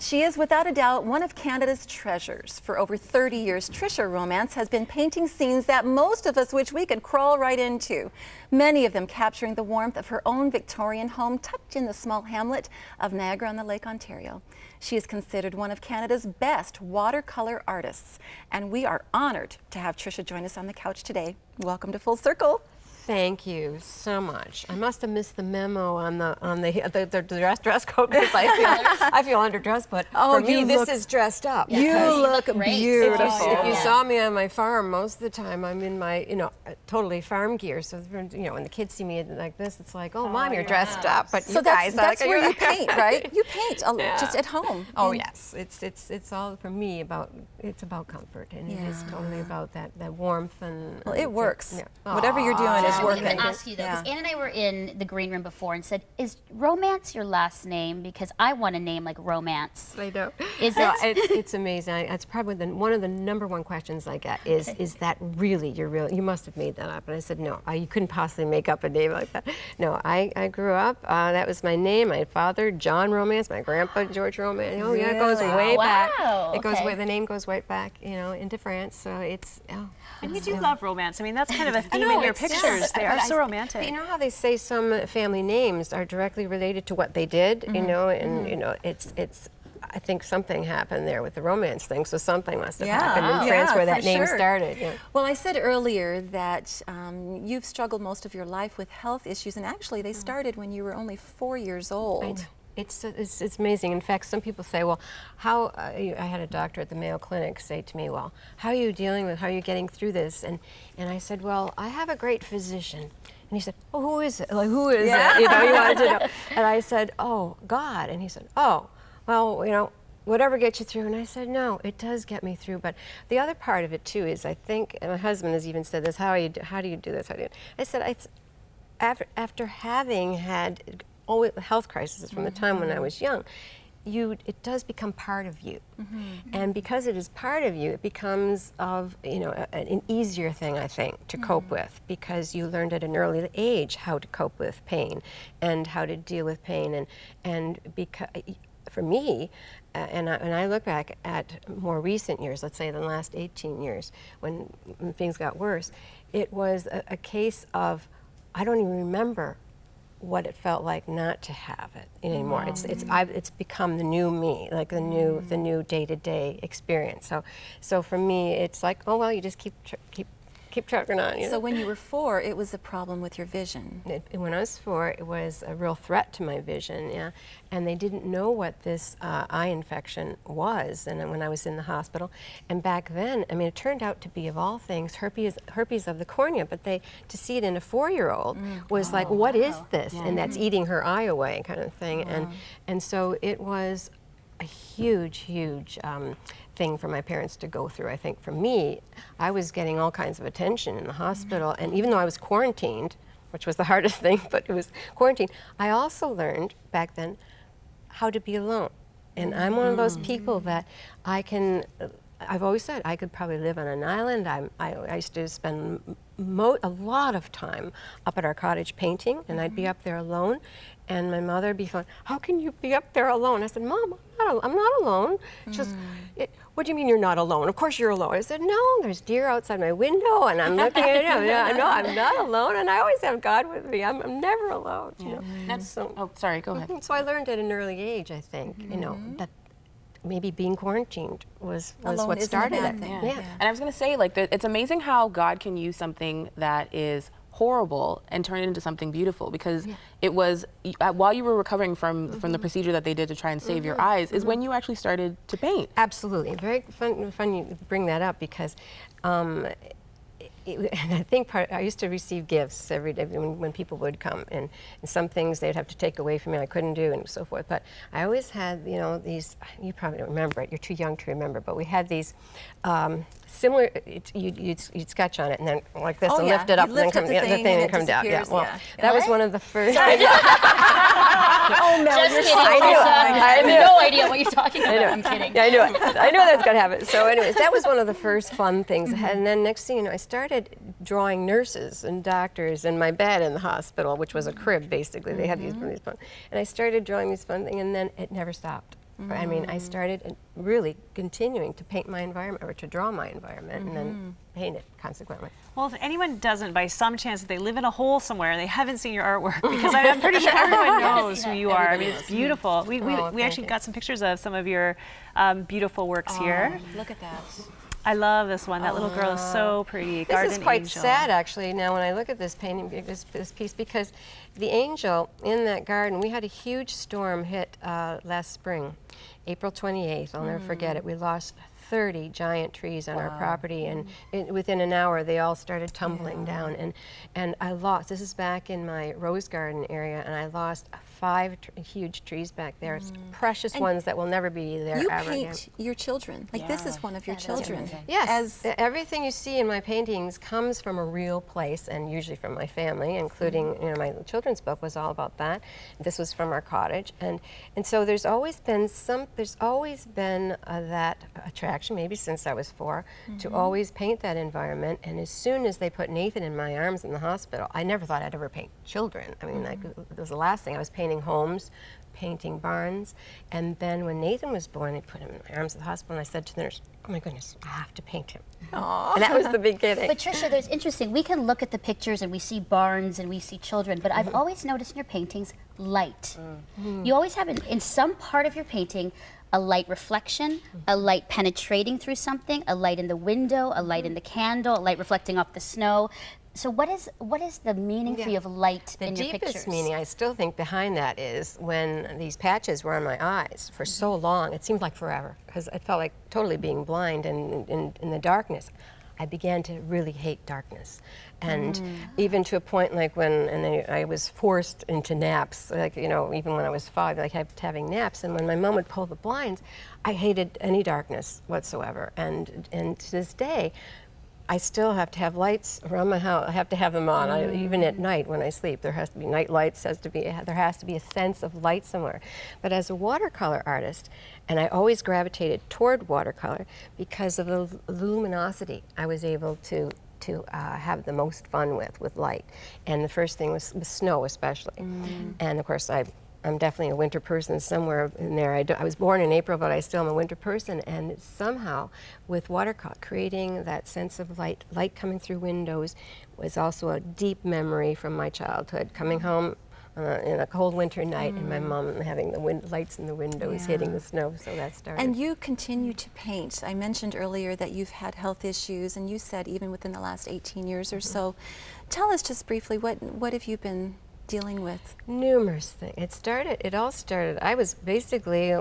She is without a doubt one of Canada's treasures. For over 30 years, Trisha Romance has been painting scenes that most of us wish we could crawl right into. Many of them capturing the warmth of her own Victorian home tucked in the small hamlet of Niagara-on-the-Lake, Ontario. She is considered one of Canada's best watercolor artists, and we are honored to have Trisha join us on the couch today. Welcome to Full Circle. Thank you so much. I must have missed the memo on the dress code because I feel underdressed. But for me, this is dressed up. You look beautiful. If you saw me on my farm, most of the time I'm in my totally farm gear. So when the kids see me like this, it's like, oh, Mom, you're dressed up. But so you guys, that's where you paint, right? You paint just at home. Oh yes, it's all for me about about comfort, and it is totally about that warmth and. Well, it works. Whatever you're doing is working. I was going to ask you though, because Ann and I were in the green room before and said, "Is Romance your last name? Because I want a name like Romance." I know. Is it? It's amazing. It's probably one of the #1 questions I get is that really you're real? You must have made that up. And I said, no, you couldn't possibly make up a name like that. No, I grew up. That was my name. My father, John Romance. My grandpa, George Romance. Oh yeah, it goes way back. It goes way. The name goes right back, into France. So it's. And you do love romance. I mean, that's kind of a theme in your pictures. They are so romantic. You know how they say some family names are directly related to what they did, it's. I think something happened there with the romance thing, so something must have happened in France where that name started. Yeah. Well, I said earlier that you've struggled most of your life with health issues, and actually they started when you were only 4 years old. I know. It's amazing. In fact, some people say, well, how, I had a doctor at the Mayo Clinic say to me, well, how are you how are you getting through this? And I said, well, I have a great physician. And he said, oh, who is it? Like, who is it? He wanted to know. And I said, oh, God. And he said, oh, well, whatever gets you through. And I said, no, it does get me through. But the other part of it, too, is I think, and my husband has even said this, how do you do this? I said, after having had health crises from the time when I was young, it does become part of you. And because it is part of you, it becomes an easier thing, I think, to cope with, because you learned at an early age how to cope with pain and how to deal with pain. And because, for me, and I look back at more recent years, let's say the last 18 years, when things got worse, it was a case of, I don't even remember what it felt like not to have it anymore. It's become the new me, like the new day-to-day experience. So for me, it's like, oh well, you just keep trucking on. So when you were 4, it was a problem with your vision. When I was 4, it was a real threat to my vision, and they didn't know what this eye infection was, and then when I was in the hospital. And back then, I mean, it turned out to be, of all things, herpes of the cornea, but to see it in a 4-year-old was like, what is this? And that's eating her eye away kind of thing. And so it was a huge thing for my parents to go through. I think for me, I was getting all kinds of attention in the hospital, and even though I was quarantined, which was the hardest thing, but it was quarantined, I also learned back then how to be alone. And I'm one of those people that I've always said I could probably live on an island. I used to spend a lot of time up at our cottage painting, and I'd be up there alone, and my mother would be going, how can you be up there alone? I said, Mom, I'm not alone. What do you mean you're not alone? Of course you're alone. I said, no, there's deer outside my window, and I'm looking at it. No, I'm not alone, and I always have God with me. I'm never alone. Oh, sorry, go ahead. So I learned at an early age, I think, that maybe being quarantined was what started it. And I was going to say, like, it's amazing how God can use something that is horrible and turn it into something beautiful, because it was while you were recovering from the procedure that they did to try and save your eyes is when you actually started to paint. Absolutely. Very fun you bring that up, because and I think I used to receive gifts every day when people would come, and some things they'd have to take away from me I couldn't do and so forth. But I always had, these, you probably don't remember it, you're too young to remember, but we had these similar, you'd sketch on it and then like this and lift it up and then come, the thing and come down. Yeah, well, that was one of the first. Oh no, just kidding. I have no idea what you're talking about. I'm kidding. Yeah, I knew it. I knew that was going to happen. So anyways, that was one of the first fun things. And then next thing you know, I started drawing nurses and doctors in my bed in the hospital, which was a crib basically. They had these fun. And I started drawing these fun things, and then it never stopped. I mean, I started really continuing to paint my environment, or to draw my environment, and then paint it consequently. Well, if anyone doesn't, by some chance, they live in a hole somewhere and they haven't seen your artwork, because I'm pretty sure everyone knows who you are. I mean, it's beautiful. We actually got some pictures of some of your beautiful works here. Look at that. I love this one. That little girl is so pretty. This Garden is quite angel. sad, actually, now when I look at this painting, this piece, because the angel in that garden, we had a huge storm hit last spring, April 28th. I'll never forget it. We lost 30 giant trees on our property, and within an hour they all started tumbling down, and I lost, this is back in my rose garden area, and I lost 5 huge trees back there. It's precious ones that will never be there You ever again. paint your children. Like this is one of your children. Yes, everything you see in my paintings comes from a real place, and usually from my family, including, you know, my children's book was all about that. This was from our cottage, and so there's always been that attraction, maybe since I was 4, to always paint that environment. And as soon as they put Nathan in my arms in the hospital, I never thought I'd ever paint children. I mean, it was the last thing. I was painting homes, painting barns, and then when Nathan was born, they put him in my arms at the hospital, and I said to the nurse, oh my goodness, I have to paint him. And that was the beginning. But Trisha, there's interesting. We can look at the pictures and we see barns and we see children, but I've always noticed in your paintings light. You always have in some part of your painting a light reflection, a light penetrating through something, a light in the window, a light in the candle, a light reflecting off the snow. So what is the meaning for you of light in your pictures? The deepest meaning, I still think, behind that is when these patches were on my eyes for so long, it seemed like forever, because it felt like totally being blind, and in the darkness. I began to really hate darkness, and even to a point like I was forced into naps, like, you know, even when I was 5, like I kept having naps, and when my mom would pull the blinds, I hated any darkness whatsoever, and to this day, I still have to have lights around my house. I have to have them on, even at night when I sleep. There has to be night lights. There has to be a sense of light somewhere. But as a watercolor artist, and I always gravitated toward watercolor because of the luminosity I was able to have the most fun with light. And the first thing was snow, especially. And of course, I'm definitely a winter person somewhere in there. I was born in April, but I still am a winter person. And somehow, with watercolor, creating that sense of light coming through windows was also a deep memory from my childhood. Coming home in a cold winter night, and my mom having the lights in the windows hitting the snow, so that started. And you continue to paint. I mentioned earlier that you've had health issues, and you said even within the last 18 years or so. Tell us just briefly, what have you been dealing with? Numerous things. It all started, I was basically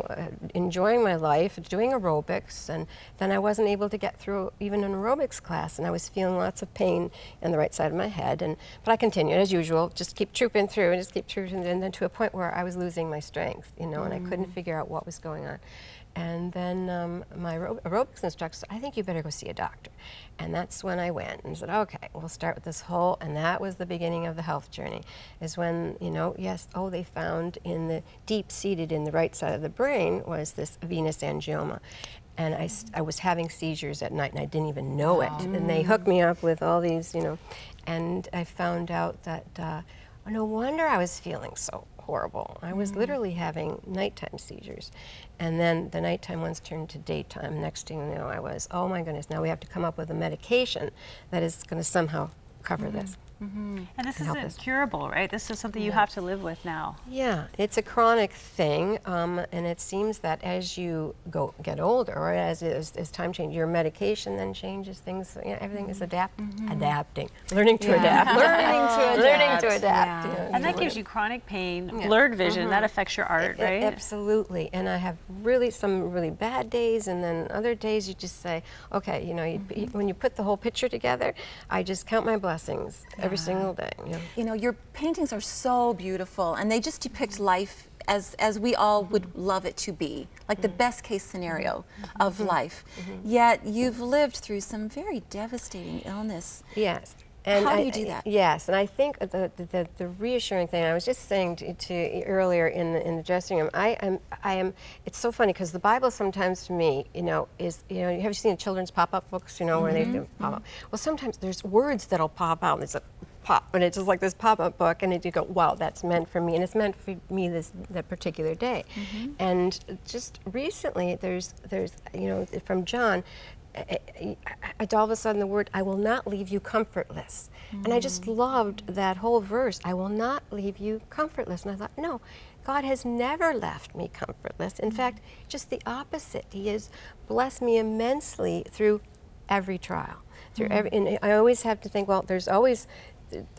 enjoying my life, doing aerobics, and then I wasn't able to get through even an aerobics class, and I was feeling lots of pain in the right side of my head, but I continued as usual, just keep trooping through, and then to a point where I was losing my strength, you know, and I couldn't figure out what was going on. And then my aerobics instructor said, I think you better go see a doctor. And that's when I went and said, okay, we'll start with this whole, and that was the beginning of the health journey, is when, you know, they found deep-seated in the right side of the brain was this venous angioma. And I was having seizures at night, and I didn't even know it. And they hooked me up with all these, you know, and I found out that, no wonder I was feeling so horrible. I was literally having nighttime seizures. And then the nighttime ones turned to daytime. Next thing you know, I was, oh my goodness, now we have to come up with a medication that is going to somehow cover this. And this isn't curable, right? This is something you have to live with now. Yeah, it's a chronic thing, and it seems that as you get older, or as time changes, your medication then changes things. You know, everything is adapting, learning to adapt, learning to adapt. You know, and that gives you chronic pain, blurred vision. That affects your art, right? Absolutely. And I have some really bad days, and then other days you just say, okay, you know, when you put the whole picture together, I just count my blessings. Every single day. Yeah. You know, your paintings are so beautiful, and they just depict life as we all would love it to be, like the best case scenario of life. Yet you've lived through some very devastating illness. Yes. And how do you do that? Yes, and I think the reassuring thing, I was just saying to earlier in the dressing room, I am. It's so funny because the Bible sometimes to me, you know, is, you know, have you seen children's pop-up books, you know, where they pop up? Well, sometimes there's words that'll pop out, and it's a pop, and it's just like this pop-up book, and you go, wow, that's meant for me, and it's meant for me that particular day. And just recently, there's you know, from John, all of a sudden the word, I will not leave you comfortless. And I just loved that whole verse, I will not leave you comfortless. And I thought, no, God has never left me comfortless. In fact, just the opposite. He has blessed me immensely through every trial. Through every, and I always have to think, well, there's always,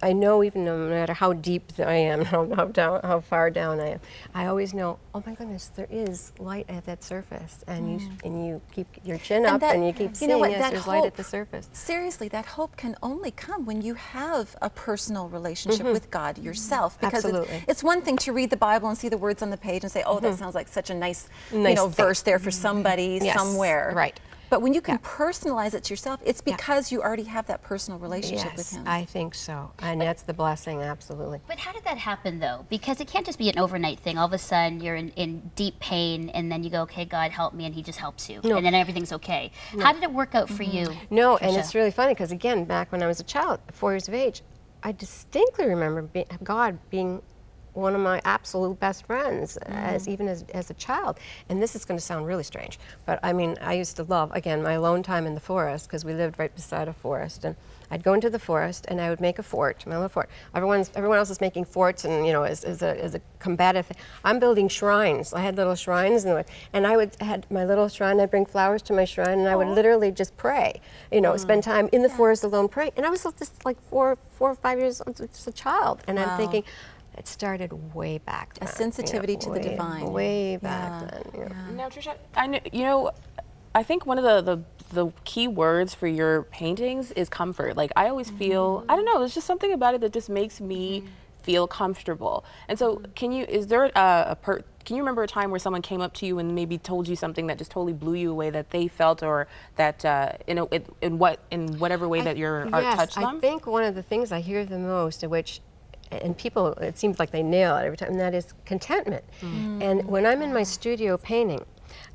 I know even no matter how deep I am, how far down I am, I always know, oh my goodness, there is light at that surface, and you keep your chin up, and you keep seeing, yes, there's light at the surface. Seriously, that hope can only come when you have a personal relationship with God yourself. Because it's one thing to read the Bible and see the words on the page and say, oh, that sounds like such a nice you know, verse there for somebody somewhere. Right. But when you can personalize it to yourself, it's because you already have that personal relationship with Him. I think so. And that's the blessing, absolutely. But how did that happen, though? Because it can't just be an overnight thing. All of a sudden, you're in deep pain, and then you go, okay, God, help me, and He just helps you. And then everything's okay. How did it work out for you, No, Trisha? and it's really funny, because again, back when I was a child, 4 years of age, I distinctly remember God being one of my absolute best friends, even as a child. And this is going to sound really strange, but I mean, I used to love, again, my alone time in the forest, because we lived right beside a forest. And I'd go into the forest and I would make a fort, my little fort. Everyone else is making forts, and you know, as a combative thing. I'm building shrines. I had little shrines, and I had my little shrine. I'd bring flowers to my shrine, and I would literally just pray. You know, spend time in the forest alone praying. And I was just like four or 5 years old, just a child, and I'm thinking, it started way back then. A sensitivity to the divine. Way back then. Now, Trisha, I think one of the key words for your paintings is comfort. Like, I always feel, I don't know, there's just something about it that just makes me feel comfortable. And so, can you remember a time where someone came up to you and maybe told you something that just totally blew you away, that they felt, or that in whatever way that your art touched them? I think one of the things I hear the most, and people, it seems like they nail it every time, and that is contentment. And when I'm in my studio painting,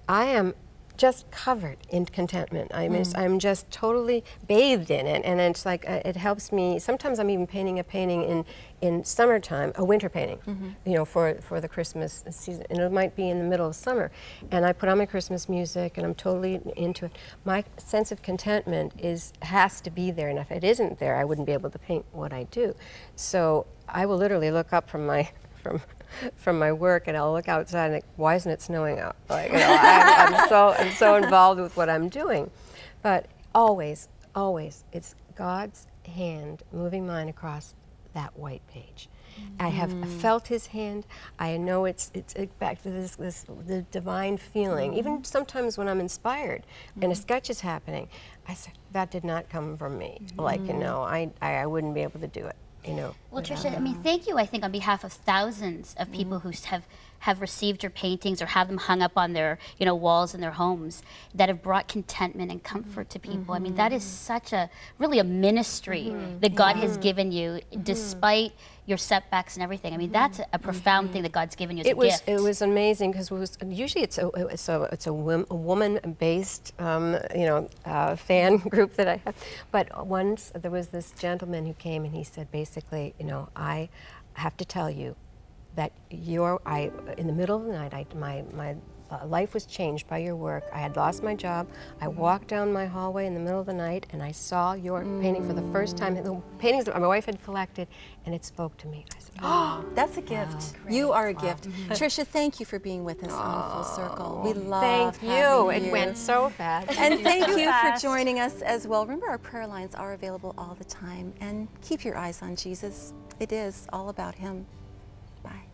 I am just covered in contentment. I'm just totally bathed in it, and it's like it helps me. Sometimes I'm even painting a painting in summertime, a winter painting, you know, for the Christmas season, and it might be in the middle of summer, and I put on my Christmas music, and I'm totally into it. My sense of contentment has to be there, and if it isn't there, I wouldn't be able to paint what I do. So I will literally look up from my work, and I'll look outside and think, why isn't it snowing out? Like, you know, I'm so involved with what I'm doing. But always, it's God's hand moving mine across that white page. I have felt His hand. I know it's back to the divine feeling. Even sometimes when I'm inspired and a sketch is happening, I say, that did not come from me. Like, you know, I wouldn't be able to do it. You know. Well, Trisha, I mean, thank you, I think, on behalf of thousands of people who have received your paintings or have them hung up on their, you know, walls in their homes, that have brought contentment and comfort to people. I mean, that is such really a ministry that God has given you, despite your setbacks and everything. I mean, that's a profound thing that God's given you as a gift. It was amazing, because usually it's a woman-based fan group that I have. But once there was this gentleman who came, and he said, basically, you know, I have to tell you that in the middle of the night, my life was changed by your work. I had lost my job. I walked down my hallway in the middle of the night, and I saw your painting for the first time. The paintings that my wife had collected, and it spoke to me. I said, oh, that's a gift. You are a gift. Trisha, thank you for being with us on Full Circle. We love Thank you. It went so fast. And thank you for joining us as well. Remember, our prayer lines are available all the time. And keep your eyes on Jesus. It is all about Him. Bye.